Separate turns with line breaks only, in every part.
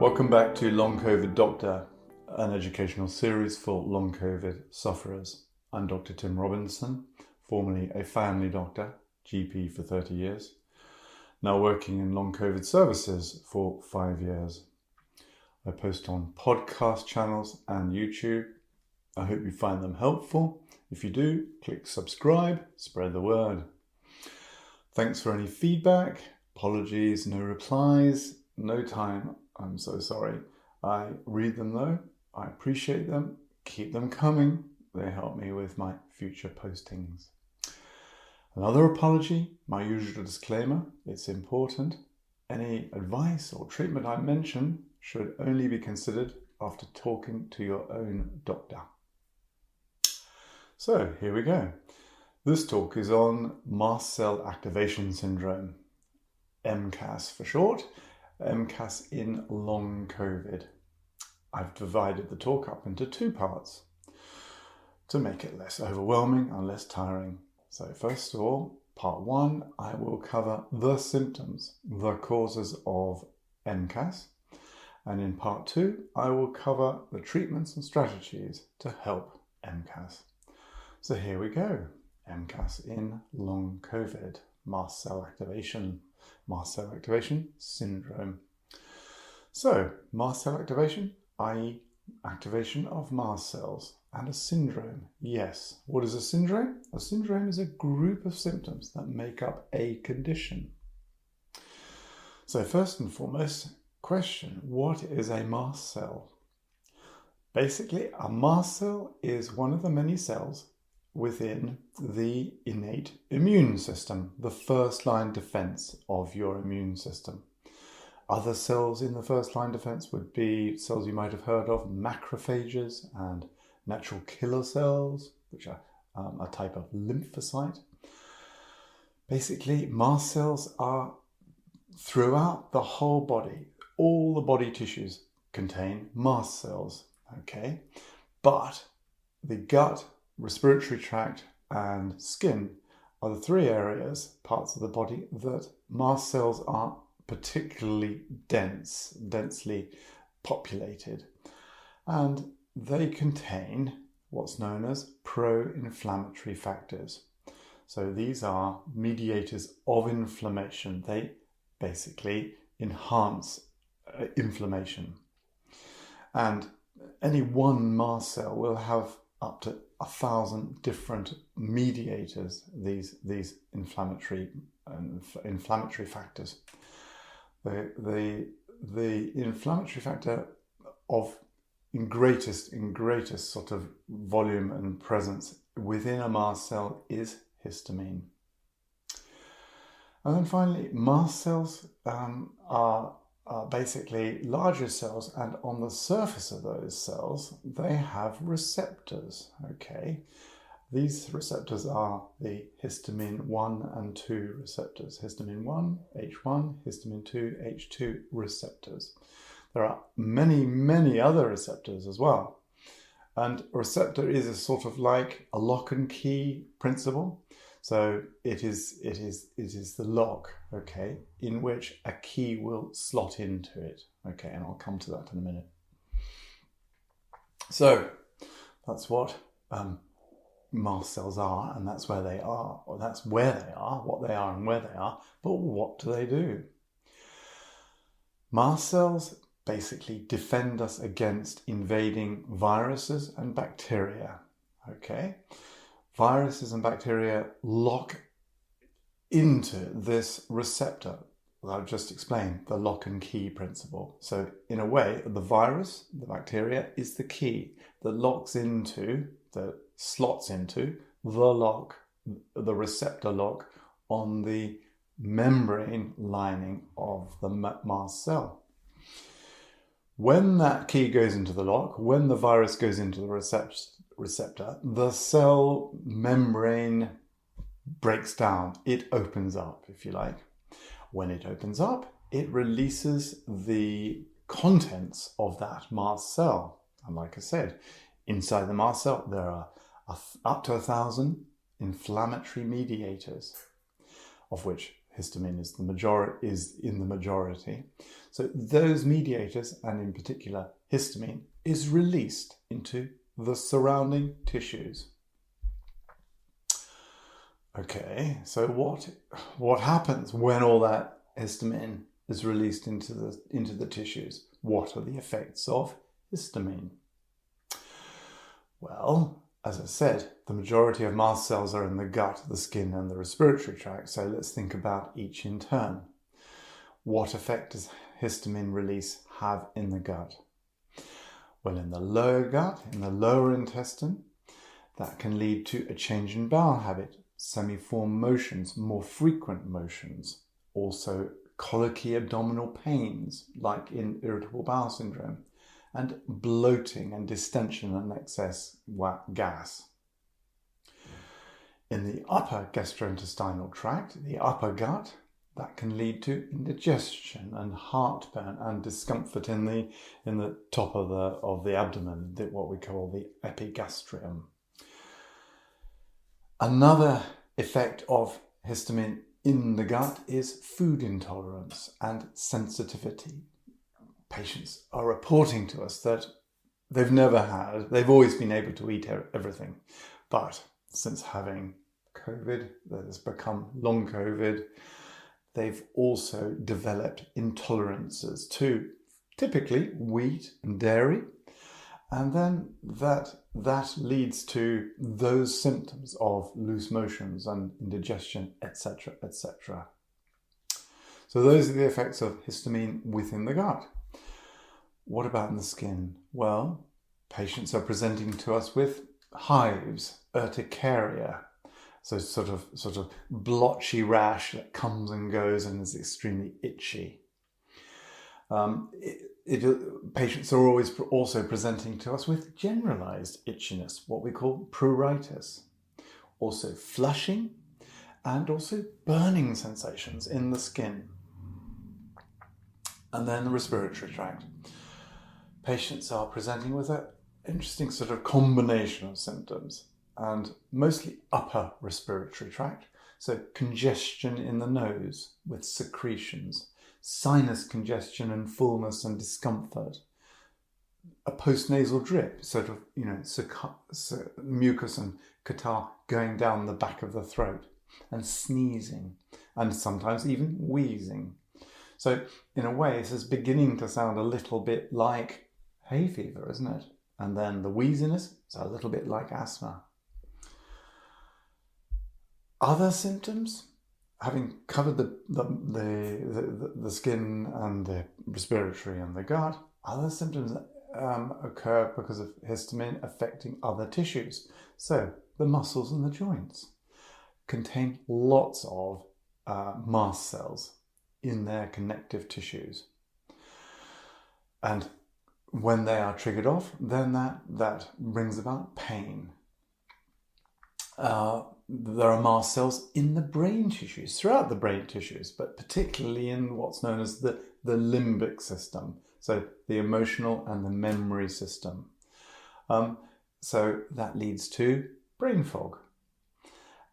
Welcome back to Long Covid Doctor, an educational series for long Covid sufferers. I'm Dr. Tim Robinson, formerly a family doctor, GP for 30 years, now working in Long Covid Services for 5 years. I post on podcast channels and YouTube. I hope you find them helpful. If you do, click subscribe, spread the word. Thanks for any feedback. Apologies, no replies, no time. I'm so sorry. I read them though. I appreciate them. Keep them coming. They help me with my future postings. Another apology, my usual disclaimer. It's important. Any advice or treatment I mention should only be considered after talking to your own doctor. So here we go. This talk is on Mast Cell Activation Syndrome, MCAS for short, MCAS in Long Covid. I've divided the talk up into two parts to make it less overwhelming and less tiring. So first of all, part one, I will cover the symptoms, the causes of MCAS. And in part two, I will cover the treatments and strategies to help MCAS. So here we go. MCAS in Long Covid, Mast Cell Activation Syndrome. So, mast cell activation, i.e. activation of mast cells, and a syndrome. Yes, what is a syndrome? A syndrome is a group of symptoms that make up a condition. So first and foremost, question, what is a mast cell? Basically, a mast cell is one of the many cells within the innate immune system, the first line defense of your immune system. Other cells in the first line defense would be cells you might have heard of, macrophages and natural killer cells, which are a type of lymphocyte. Basically, mast cells are throughout the whole body. All the body tissues contain mast cells, okay? But the gut, respiratory tract and skin are the three areas, parts of the body, that mast cells are particularly densely populated. And they contain what's known as pro-inflammatory factors. So these are mediators of inflammation. They basically enhance inflammation. And any one mast cell will have up to 1,000 different mediators, these inflammatory factors. The inflammatory factor of in greatest sort of volume and presence within a mast cell is histamine. And then finally, mast cells are basically larger cells, and on the surface of those cells they have receptors. Okay, these receptors are the histamine 1 and 2 receptors. Histamine 1, H1, histamine 2, H2 receptors. There are many other receptors as well. And a receptor is a sort of like a lock and key principle. So it is the lock, okay, in which a key will slot into it. Okay, and I'll come to that in a minute. So that's what mast cells are, and that's where they are, or that's where they are, what they are and where they are. But what do they do? Mast cells basically defend us against invading viruses and bacteria. Okay, viruses and bacteria lock into this receptor that I've just explained, the lock and key principle. So in a way, the virus, the bacteria, is the key that slots into the lock, the receptor lock on the membrane lining of the mast cell. When that key goes into the lock, when the virus goes into the receptor, the cell membrane breaks down. It opens up, if you like. When it opens up, it releases the contents of that mast cell. And like I said, inside the mast cell, there are up to 1,000 inflammatory mediators, of which histamine is in the majority. So those mediators, and in particular histamine, is released into the surrounding tissues. Okay, so what happens when all that histamine is released into the tissues? What are the effects of histamine? Well, as I said, the majority of mast cells are in the gut, the skin, and the respiratory tract. So let's think about each in turn. What effect does histamine release have in the gut? Well, in the lower gut, in the lower intestine, that can lead to a change in bowel habit, semi-form motions, more frequent motions, also colicky abdominal pains, like in irritable bowel syndrome, and bloating and distension and excess gas. In the upper gastrointestinal tract, the upper gut, that can lead to indigestion and heartburn and discomfort in the top of the abdomen, what we call the epigastrium. Another effect of histamine in the gut is food intolerance and sensitivity. Patients are reporting to us that they've always been able to eat everything, but since having COVID, that has become long COVID, they've also developed intolerances to typically wheat and dairy, and then that leads to those symptoms of loose motions and indigestion, etc., etc. So those are the effects of histamine within the gut. What about in the skin? Well, patients are presenting to us with hives, urticaria, so sort of blotchy rash that comes and goes and is extremely itchy. Patients are always also presenting to us with generalized itchiness, what we call pruritus. Also flushing and also burning sensations in the skin. And then the respiratory tract. Patients are presenting with an interesting sort of combination of symptoms, and mostly upper respiratory tract. So congestion in the nose with secretions, sinus congestion and fullness and discomfort, a postnasal drip, sort of, mucus and catarrh going down the back of the throat, and sneezing, and sometimes even wheezing. So in a way, this is beginning to sound a little bit like hay fever, isn't it? And then the wheeziness is a little bit like asthma. Other symptoms, having covered the skin and the respiratory and the gut, other symptoms occur because of histamine affecting other tissues. So the muscles and the joints contain lots of mast cells in their connective tissues. And when they are triggered off, then that brings about pain. There are mast cells in the brain tissues, throughout the brain tissues, but particularly in what's known as the limbic system, so the emotional and the memory system. So that leads to brain fog.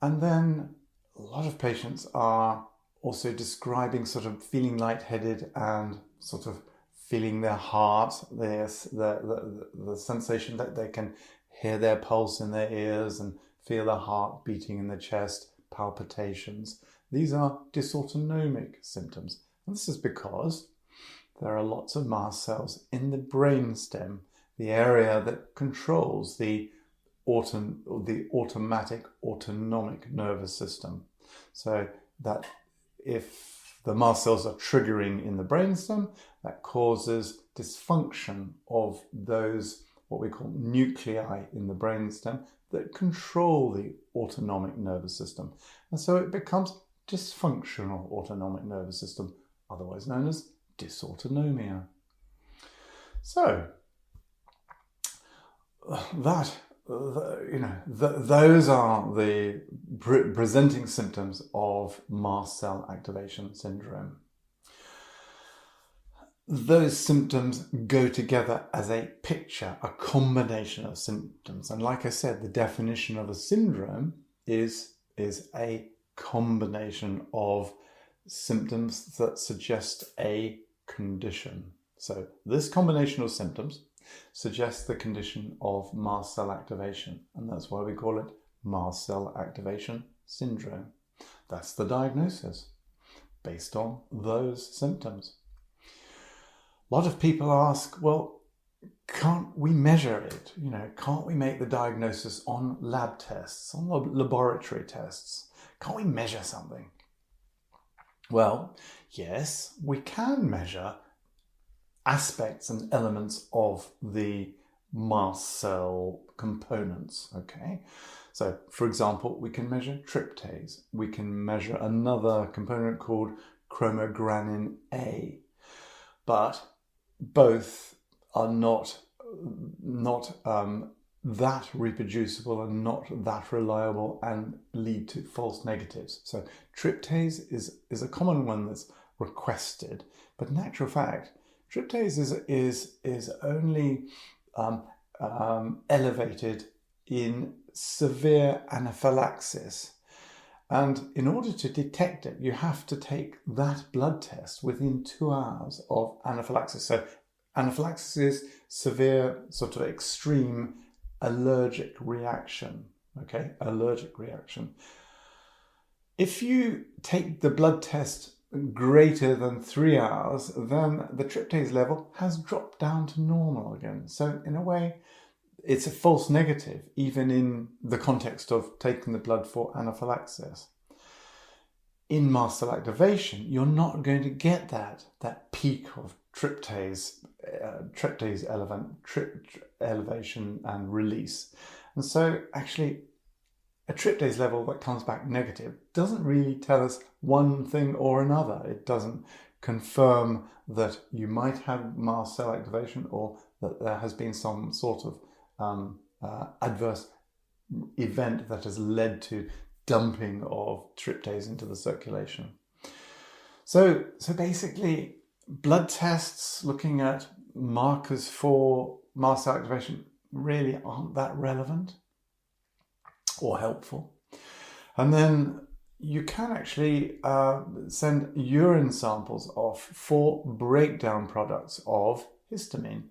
And then a lot of patients are also describing sort of feeling lightheaded and sort of feeling their heart, the sensation that they can hear their pulse in their ears and feel their heart beating in the chest, palpitations. These are dysautonomic symptoms. And this is because there are lots of mast cells in the brainstem, the area that controls the automatic autonomic nervous system. So that if the mast cells are triggering in the brainstem, that causes dysfunction of those, what we call nuclei in the brainstem, that control the autonomic nervous system. And so it becomes dysfunctional autonomic nervous system, otherwise known as dysautonomia. So those are the presenting symptoms of mast cell activation syndrome. Those symptoms go together as a picture, a combination of symptoms. And like I said, the definition of a syndrome is a combination of symptoms that suggest a condition. So this combination of symptoms suggests the condition of mast cell activation, and that's why we call it mast cell activation syndrome. That's the diagnosis based on those symptoms. A lot of people ask, well, can't we measure it? Can't we make the diagnosis on lab tests, on laboratory tests? Can't we measure something? Well, yes, we can measure aspects and elements of the mast cell components, okay? So, for example, we can measure tryptase. We can measure another component called chromogranin A. But both are not that reproducible and not that reliable and lead to false negatives. So tryptase is a common one that's requested, but in actual fact, tryptase is only elevated in severe anaphylaxis. And in order to detect it, you have to take that blood test within 2 hours of anaphylaxis. So anaphylaxis is severe, sort of extreme allergic reaction. Okay, allergic reaction. If you take the blood test greater than 3 hours, then the tryptase level has dropped down to normal again. So in a way, it's a false negative, even in the context of taking the blood for anaphylaxis. In mast cell activation, you're not going to get that peak of tryptase elevation and release. And so actually, a tryptase level that comes back negative doesn't really tell us one thing or another. It doesn't confirm that you might have mast cell activation or that there has been some sort of adverse event that has led to dumping of tryptase into the circulation. So basically, blood tests looking at markers for mast cell activation really aren't that relevant or helpful. And then you can actually send urine samples off for breakdown products of histamine.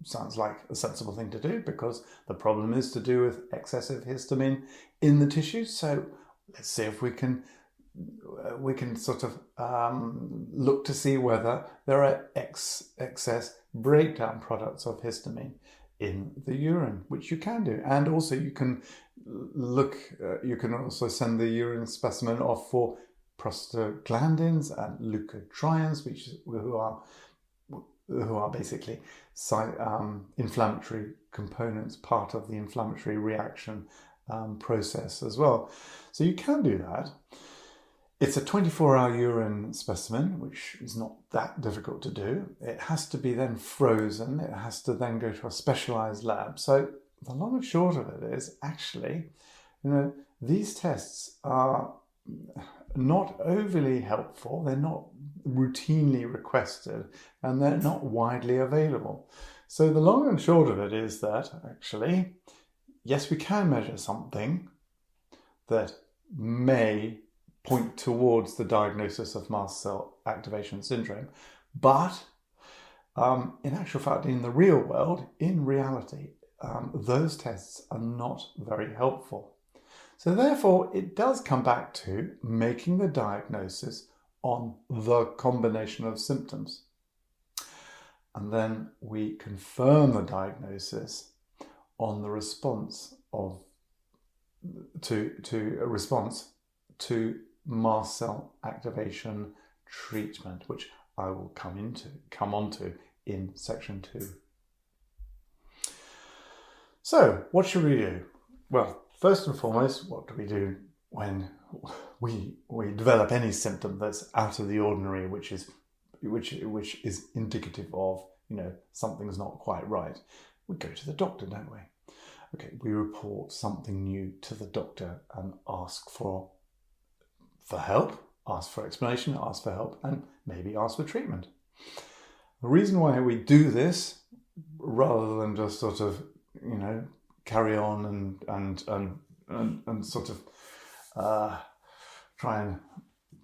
Sounds like a sensible thing to do because the problem is to do with excessive histamine in the tissues. So let's see if we can sort of look to see whether there are excess breakdown products of histamine in the urine, which you can do. And also you can you can also send the urine specimen off for prostaglandins and leukotrienes, who are basically inflammatory components, part of the inflammatory reaction process as well. So you can do that. It's a 24-hour urine specimen, which is not that difficult to do. It has to be then frozen. It has to then go to a specialized lab. So the long and short of it is actually, these tests are not overly helpful. They're not routinely requested and they're not widely available. So the long and short of it is that actually, yes, we can measure something that may point towards the diagnosis of mast cell activation syndrome, but in actual fact, in the real world, in reality, those tests are not very helpful. So therefore, it does come back to making the diagnosis on the combination of symptoms. And then we confirm the diagnosis on the response to mast cell activation treatment, which I will come onto in section 2. So, what should we do? Well, first and foremost, what do we do when we develop any symptom that's out of the ordinary, which is indicative of something's not quite right? We go to the doctor, don't we? Okay, we report something new to the doctor and ask for help, ask for explanation, ask for help, and maybe ask for treatment. The reason why we do this, rather than just sort of carry on and sort of try and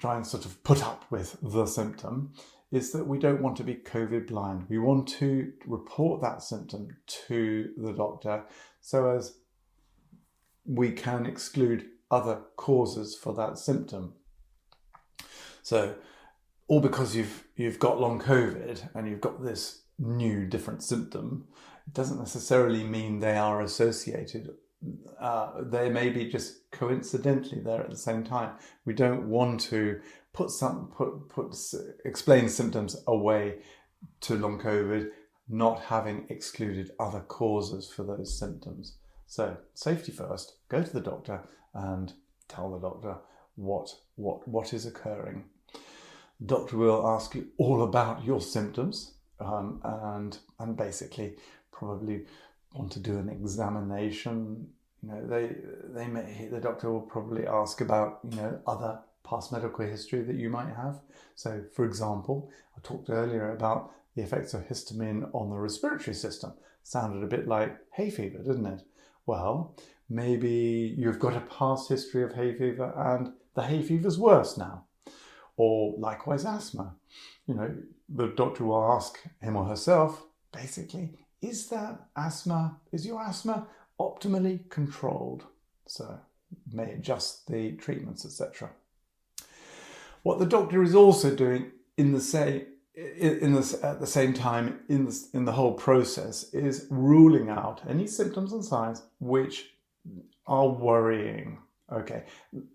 sort of put up with the symptom is that we don't want to be COVID blind. We want to report that symptom to the doctor so as we can exclude other causes for that symptom. So, all because you've got long COVID and you've got this new different symptom, it doesn't necessarily mean they are associated. They may be just coincidentally there at the same time. We don't want to explain symptoms away to long COVID, not having excluded other causes for those symptoms. So safety first. Go to the doctor and tell the doctor what is occurring. The doctor will ask you all about your symptoms and basically probably want to do an examination. The doctor will probably ask about other past medical history that you might have. So, for example, I talked earlier about the effects of histamine on the respiratory system. Sounded a bit like hay fever, didn't it? Well, maybe you've got a past history of hay fever and the hay fever's worse now. Or likewise asthma. The doctor will ask him or herself, basically, is your asthma optimally controlled? So may adjust the treatments, etc. What the doctor is also doing at the same time in the whole process is ruling out any symptoms and signs which are worrying. Okay,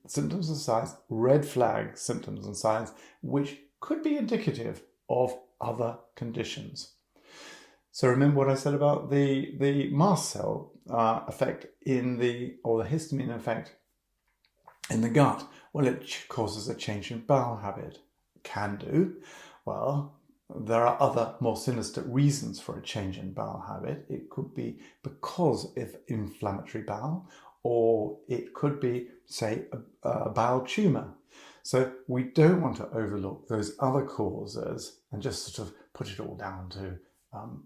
symptoms and signs, red flag symptoms and signs, which could be indicative of other conditions. So remember what I said about the mast cell effect or the histamine effect in the gut. Well, it causes a change in bowel habit. Can do. Well, there are other more sinister reasons for a change in bowel habit. It could be because of inflammatory bowel, or it could be, say, a bowel tumour. So we don't want to overlook those other causes and just sort of put it all down to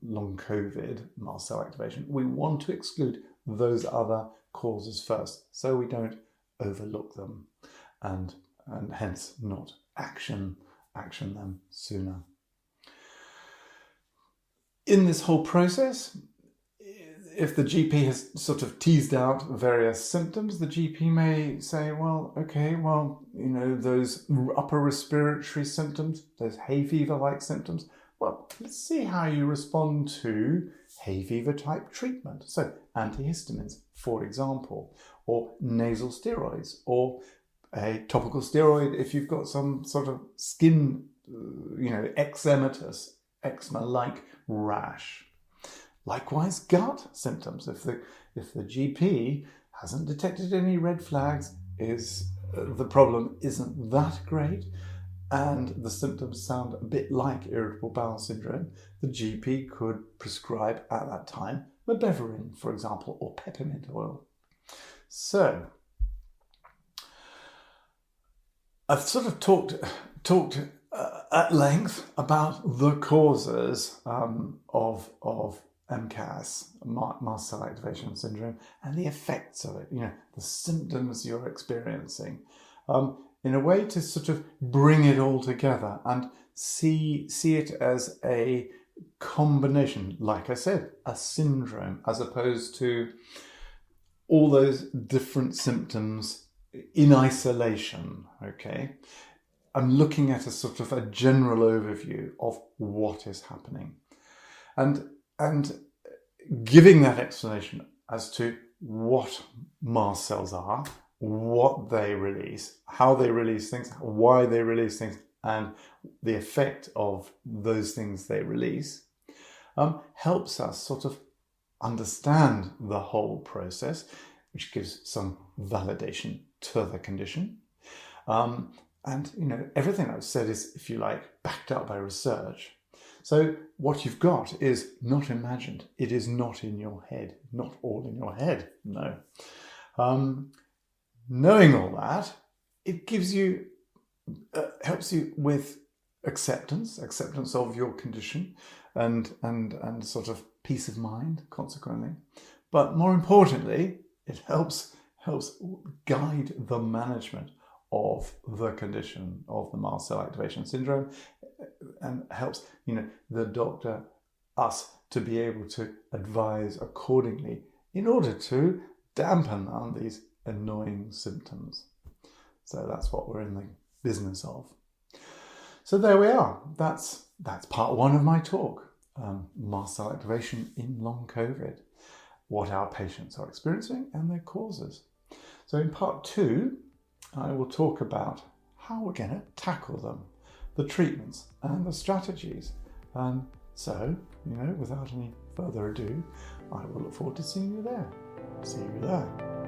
long COVID mast cell activation. We want to exclude those other causes first, so we don't overlook them and hence not action them sooner. In this whole process, if the GP has sort of teased out various symptoms, the GP may say, those upper respiratory symptoms, those hay fever-like symptoms, well, let's see how you respond to hay fever type treatment. So antihistamines, for example, or nasal steroids, or a topical steroid if you've got some sort of skin, eczema-like rash. Likewise, gut symptoms. If the GP hasn't detected any red flags, the problem isn't that great, and the symptoms sound a bit like irritable bowel syndrome, the GP could prescribe at that time mebeverine, for example, or peppermint oil. So, I've sort of talked at length about the causes of MCAS, Mast Cell Activation Syndrome, and the effects of it, the symptoms you're experiencing, in a way to sort of bring it all together and see it as a combination, like I said, a syndrome, as opposed to all those different symptoms in isolation, okay? I'm looking at a sort of a general overview of what is happening and giving that explanation as to what mast cells are, what they release, how they release things, why they release things, and the effect of those things they release, helps us sort of understand the whole process, which gives some validation to the condition. And everything I've said is, if you like, backed up by research. So what you've got is not imagined. It is not in your head, not all in your head, no. Knowing all that, it gives you, helps you with acceptance of your condition and sort of peace of mind, consequently. But more importantly, it helps guide the management of the condition of the mast cell activation syndrome, and helps the doctor, us, to be able to advise accordingly in order to dampen down these annoying symptoms. So that's what we're in the business of. So there we are. That's part one of my talk. Mast cell activation in long COVID, what our patients are experiencing and their causes. So in part two, I will talk about how we're going to tackle them, the treatments and the strategies. And so, without any further ado, I will look forward to seeing you there. See you there.